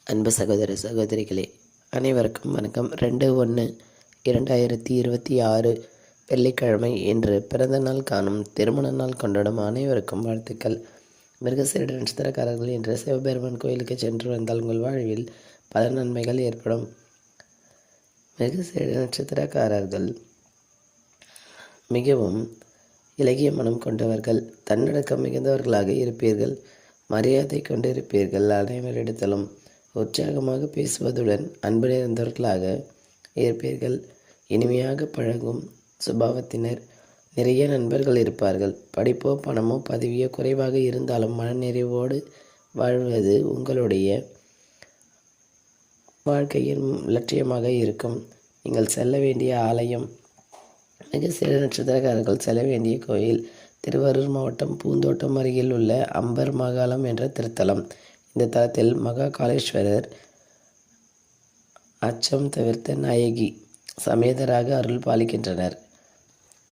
அன்பு சகோதர சகோதரிகளே, அனைவருக்கும் வணக்கம். 2/1/2026 வெள்ளிக்கிழமை இன்று பிறந்த நாள் காணும், திருமண நாள் கொண்டாடும் அனைவருக்கும் வாழ்த்துக்கள். மிருகசீரிட நட்சத்திரக்காரர்கள் இன்று சிவபெருமான் கோயிலுக்கு சென்று வந்தால் உங்கள் வாழ்வில் பல நன்மைகள் ஏற்படும். மிருகசீரிட நட்சத்திரக்காரர்கள் மிகவும் இலகிய மனம் கொண்டவர்கள், தன்னடக்கம் மிகுந்தவர்களாக இருப்பீர்கள், மரியாதை கொண்டிருப்பீர்கள், அனைவரிடத்திலும் உற்சாகமாக பேசுவதுடன் அன்பு நிறைந்தவர்களாக இருப்பீர்கள். இனிமையாக பழகும் சுபாவத்தினர், நிறைய நண்பர்கள் இருப்பார்கள். படிப்போ பணமோ பதவியோ குறைவாக இருந்தாலும் மனநிறைவோடு வாழ்வது உங்களுடைய வாழ்க்கையின் லட்சியமாக இருக்கும். நீங்கள் செல்ல வேண்டிய ஆலயம், மிருகசீரிட நட்சத்திரக்காரர்கள் செல்ல வேண்டிய கோயில் திருவாரூர் மாவட்டம் பூந்தோட்டம் அருகில் உள்ள அம்பர் மகாலம் என்ற திருத்தலம். இந்த தலத்தில் மகா காளேஸ்வரர் அச்சம் தவிர்த்த நாயகி சமேதராக அருள் பாலிக்கின்றனர்.